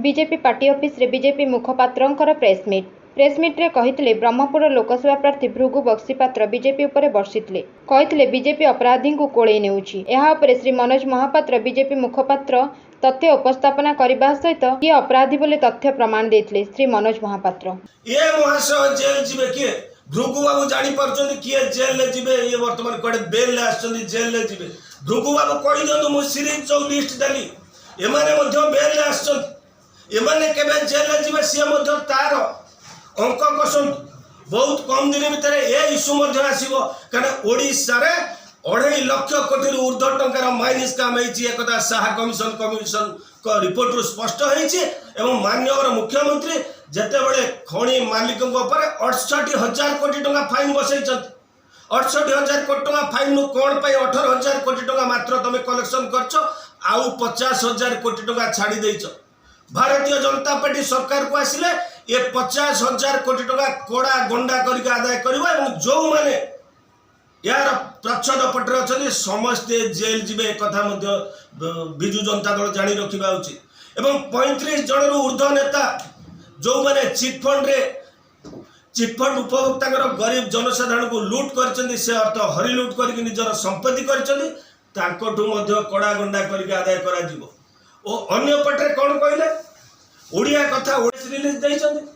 BJP party office रे BJP मुखपात्रंकर press meet रे कहिथिले ब्रह्मपुर लोकसभा प्रार्थी भृगु बक्सीपात्र बीजेपी उपरे बर्षिथिले कहिथिले बीजेपी अपराधी को कोळेई नेउछि। एहा उपरे श्री मनोज महापात्र बीजेपी मुखपात्र तथ्य उपस्थापना करबा सहित किए अपराधी बोले तथ्य प्रमाण देथिले। श्री मनोज महापात्र ये महाशय जेल जिबे किए भृगु बाबू जानी परछन किए जेल ले जिबे ये वर्तमान कोडे बेल ले आछन जेल ले जिबे भृगु बाबू कहि दंतु मु सीरीज जो लिस्ट देली एमाने मध्य बेल ले आछन एमाने केबे जेल ले जिबे से मध्य तार अंक कसंत बहुत कम दिन भितर ए इश्यू मध्य आसीबो कारण ओडिसा रे 2.5 लाख कोटी ऊर्ध्व टंकार माइनिस काम होईची एकदा साहा कमिशन को रिपोर्ट रु स्पष्ट होईची एवं माननीय मुख्यमंत्री जेते बळे खणी मालिक ऊपर 68,000 कोटी टंका फाइन बसैछत 68,000 कोटी टंका फाइन नु कोन पई 18,000 कोटी टंका मात्र तमे कलेक्शन करछो आउ 50,000 कोटी टंका छाडी देइछो। भारतीय जनता पार्टी सरकार को आसिले ये 50,000 कोटी टंका कोड़ा गंडा करके आदाय करबा एवं जो माने यार प्रच्छद पटरे अछथि समस्त जेल जिबे कथा मध्य बिजू जनता दल जानी रखिबा उचित एवं 35 जन रु ऊर्ध्व नेता जो माने चिट फंड उपभोक्ता गरीब जनसाधारण को लूट करचंदी से अर्थ हरि लूट करके निजर संपत्ति करचंदी तांकोठु मध्य कोड़ा गंडा करके आदाय करा जिवो ओ अन्य पटरे कोन कहले ओडिया कथा ओडिस रिलीज दैछंदी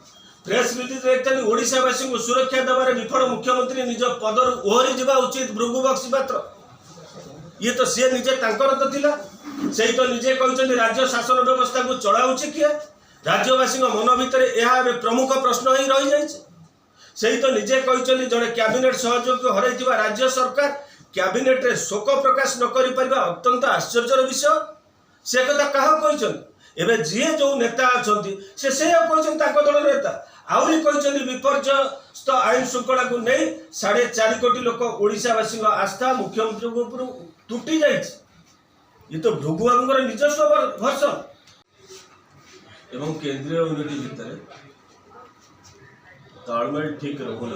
प्रेस रिलीज रे ओडिशावासी को सुरक्षा देवार विफल मुख्यमंत्री निज पदर ओहरी जा उचित भृगु बक्सीपात्र ये तो सी निजे तांकर तो थिला से तो निजे कहते राज्य शासन व्यवस्था को चलाऊँच किए राज्यवासी मन भितर यह प्रमुख प्रश्न ही रही जाइए से तो निजे कहते जड़े कैबिनेट सहयोग हर राज्य सरकार कैबिनेट रे शोक प्रकाश न कर पारिबा अत्यंत आश्चर्यर विषय से कथा क्या कहते एवं जी जो नेता अच्छा से कहते दल नेता आहरी कहते विपर्यस्त आईन श्रृंखला को नहीं 4.5 कोटी लोक ओडिशावासी आस्था मुख्यमंत्री ऊपर तुटी जाए ये तो भृगु बाबू निजस्व भर्सन एवं केंद्रीय यूनिटी भितर तालमेल ठीक रखुना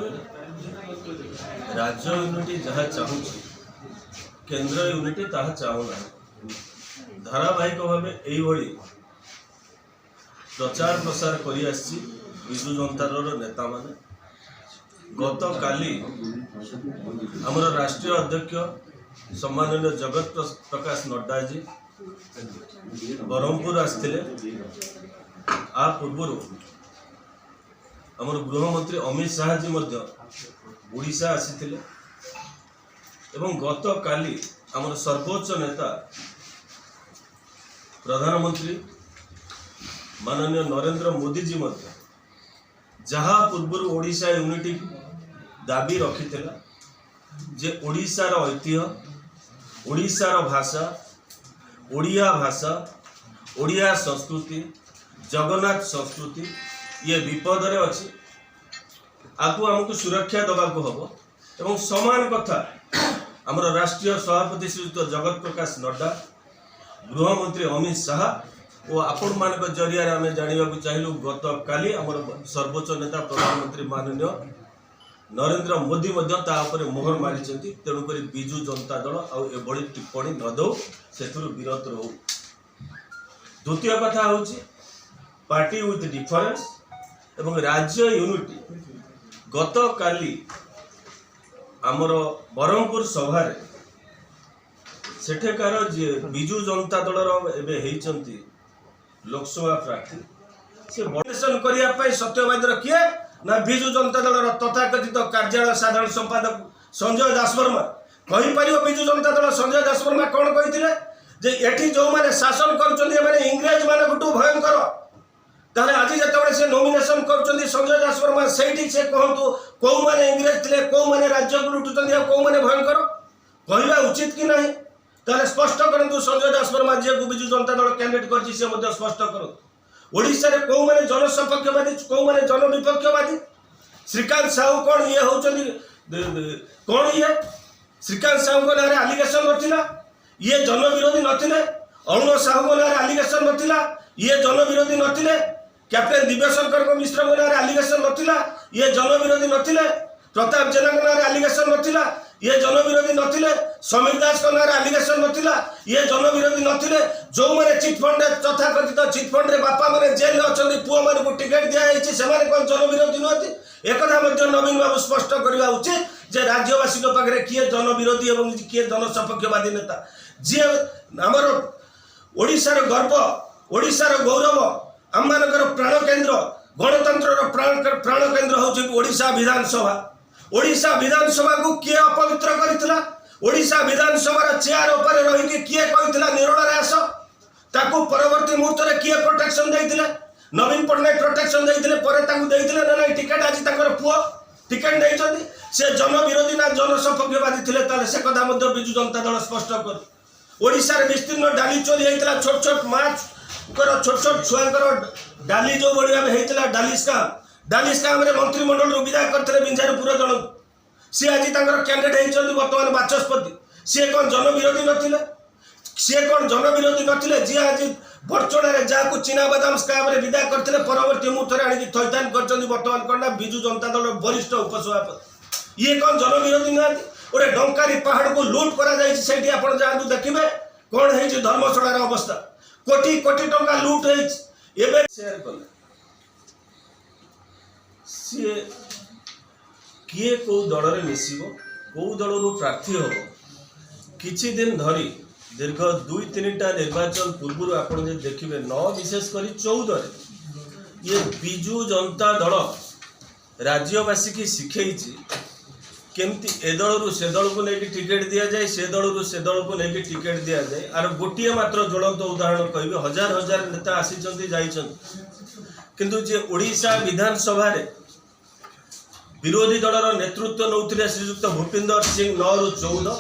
राज्य यूनिटी जहाँ चाहूँगी केंद्र यूनिटी ताहा चाहूना धारावाहिक भाव यही प्रचार प्रसार कर विजु जनता दल नेता माने गत काली आमर राष्ट्रीय अध्यक्ष सम्माननीय जगत प्रकाश नड्डा जी ब्रह्मपुर आसते आ पूर्व आमर गृहमंत्री अमित शाह जी ओडिशा आसी एवं गत काली आमर सर्वोच्च नेता प्रधानमंत्री माननीय नरेंद्र मोदी जी जहाँ पूर्व ओडिशा यूनिटी दाबी रखी जे ओडिशार ऐतिह्य ओडिशार भाषा ओडिया भाषा ओडिया संस्कृति जगन्नाथ संस्कृति ये विपद रे अच्छी आगु आमको सुरक्षा दबा को हबो एवं समान कथा आमर राष्ट्रीय सभापति श्रीयुक्त जगत प्रकाश नड्डा गृहमंत्री अमित शाह और आपण मान जरिया आम जानवा चाहिए गत काली आमर सर्वोच्च नेता प्रधानमंत्री माननीय नरेंद्र मोदी मोहर मारी तेणुक विजु जनता दल आभली टिप्पणी न दो से विरत रो। द्वितीय कथा हूँ पार्टी विथ डिफरेंस एवं राज्य यूनिटी गत काली आमर ब्रह्मपुर सभा सेठेकार जे विजु जनता दल लोकसभा प्रार्थी से नोमिनेशन करने सत्यवादी किए ना विजु जनता दल तथाकथित कार्यालय साधारण संपादक संजय दासवर्मा कहीपर विजु जनता दल संजय दासवर्मा कौन कहते एठी जो मैंने शासन कर इंग्रेज मान भयंकर ताले आज जिते से नोमिनेशन कर संजय दासवर्मा से कहतु कौ मैंने इंग्रेज थे कौ मैंने राज्य को लुटुंट कौ मैंने भयंकर कहवा उचित कि नहीं ताले स्पष्ट करंतु संजय दासवर्मा जी को विजु जनता दल कैंडिडेट कर स्पष्ट करूँ ओडिशा रे कौ मैंने जनसपक्षवादी कौ मैंने जन विपक्षवादी श्रीकांत साहू कौन ये होचंदी कौन ये श्रीकांत साहू को नारे आलिगेशन नथिला ये जन विरोधी नथिले अरुण साहू को नारे आलिगेशन नथिला ये जन विरोधी नथिले कैप्टेन दिव्यशंकर मिश्र को नारे आलिगेशन नथिला ये जन विरोधी नथिले प्रताप जेना को नारे आलिगेशन नथिला ये जनविरोधी नथिले समीर दास को नारे आलिगेशन नथिला ये जनविरोधी नथिले जो माने चिट फंड तथाकथित चिट फंड रे बापा माने जेल अछंती पुओ माने को टिकट दिया हेछि सेमाने कोन जनविरोधी नथि एकथा मध्ये नवीन बाबू स्पष्ट करबा उचित जे राज्यवासी को पाखरे किए जनविरोधी एवं किए जनसपक्षवादी नेता जे हमर ओडिशार गर्व ओडिशार गौरव आममानकर प्राण केन्द्र गणतंत्र प्राण केन्द्र होछि ओडिशा विधानसभा ओडिशा विधानसभा को किए अपवित्र करितला ओडिशा विधानसभा चेयर ऊपर रही किए कहितला निरोड़ा आस ताकू परवर्ती मुहूर्त रे किए प्रोटेक्शन देइतिले नवीन पटनायक प्रोटेक्शन देइतिले परे ताकू देइतिले ना टिकट आज ताकर पुओ टिकट देइछथि से जनविरोधी ना जनसपक्षवादी थिले ताले से कथा मध्ये बिजु जनता दल स्पष्ट कर ओडिशा रे विस्तीर्ण डाली चोरी हेइतला छोट छोट माछ कर छोट छोट छुआंकर डाली जो बढिया हेइतला डाली स्काम रे मंत्रिमंडल रो विदा करथले बिंजारपुर जन सी आज तांकर कैंडिडेट हेइछथि वर्तमान बाचस्पति सी कोन जनविरोधी नथिले सी कोन जनविरोधी नथिले जे आज बरचोड़ा रे जाकू चीना बादाम स्काम रे विदा करथले परवर्ती मुहूर्त रे आनी थैतान करचथि वर्तमान कोन बिजु जनता दल वरिष्ठ उपसभापति ये कोन जनविरोधी नथि ओरे डंकारी पहाड़ को लूट करा जायछि सेठी आपण जांदु देखिबे कोन हेछि धर्मशाला रे अवस्था कोटी कोटी टंका लूट हेछि एबे शेयर करले सी किए कौ दल में मिसब कौ दल प्रार्थी हम किछि दिन धरी दीर्घ 2-3टा निर्वाचन पूर्व आपड़ देखिए 9 विशेषकर 14 ये बिजु जनता दल राज्यवासी की शिखई केमती ए दल रु से दल को लेकिन टिकेट दि जाए से दल रु से दल को लेकिन टिकेट दि जाए आर गोटे मात्र ज्वलंत उदाहरण कह हजार हजार नेता आसी किंतु जे ओडिशा विधानसभा रे विरोधी दलर नेतृत्व नौथिले श्रीयुक्त भूपिंदर सिंह 9 रु 14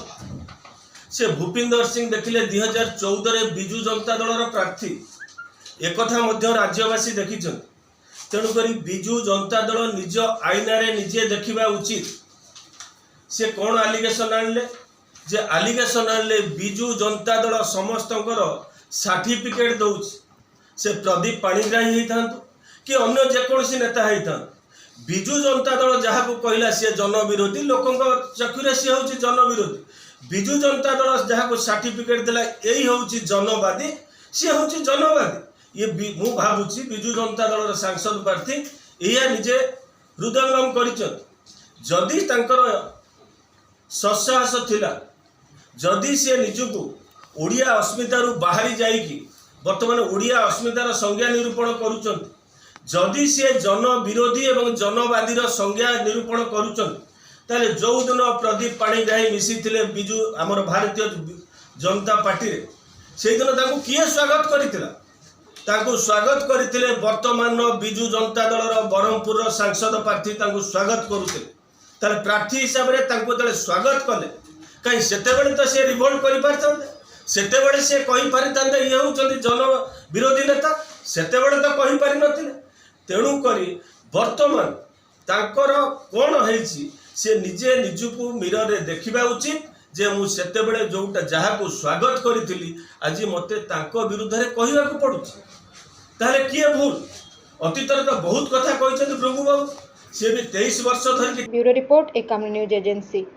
से भूपिंदर सिंह देखिले 2014 रे बिजु जनता दलर प्रार्थी एकथा मध्य राज्यवासी देखिछन तेणु करी बिजु जनता दल निज आईना रे निजे देखिबा उचित से कौन आलिगेशन आणले जे आलिगेशन आणले बिजु जनता दल समस्तकर सर्टिफिकेट दउछ से प्रदीप पाणिग्राही हेइथांतु कि अन्य जेकोसी नेता हेइथांतु बिजु जनता दल जहाँ को कहला सी जनविरोधी लोकों चक्षुरे सी हूँ जनविरोधी बिजु जनता दल जहाँ को सर्टिफिकेट देला यही हूँ जनवादी सी हूँ जनवादी ये मु भावुची बिजु जनता दल सांसद प्रार्थी या निजे हृदयंगम करी तांकर ससाहस थिला जदि सी निजको ओडिया अस्मितार बाहरी जाइकी वर्तमान ओडिया अस्मितार संज्ञा निरूपण करुचंती जदि सी जन विरोधी एवं जनवादी संज्ञा निरूपण करुचंती जो दिन प्रदीप पाणिग्राही मिसी बिजु आमर भारतीय जनता पार्टी रे से दिन ताकू किए स्वागत करथिला ताकू स्वागत करथिले वर्तमान बिजु जनता दलर बरहमपुर सांसद प्रार्थी ताकू स्वागत करुथिले ताले प्रार्थी हिसाब रे ताकू तले स्वागत कले कहीं सेतेबेले तो से रिवोल्ट करि पारथांते सेतेबेले से कहि पारिथांते ये होचंती जन विरोधी नेता सेतेबेले तो कहि पारि नथिले तेणु करी वर्तमान तांकर कौन होइछि से निजे निजको मिरर रे देखिबा उचित जे मु सेतेबेले जोटा जहा को स्वागत करिथिली आज मते तांको विरुद्ध रे कहिबा को पडुछि ताले किए भूल अतीत रे तो बहुत कथा कहिछथि प्रभु बाबू से भी 23 वर्ष धरि ब्यूरो रिपोर्ट एकाम न्यूज एजेंसी।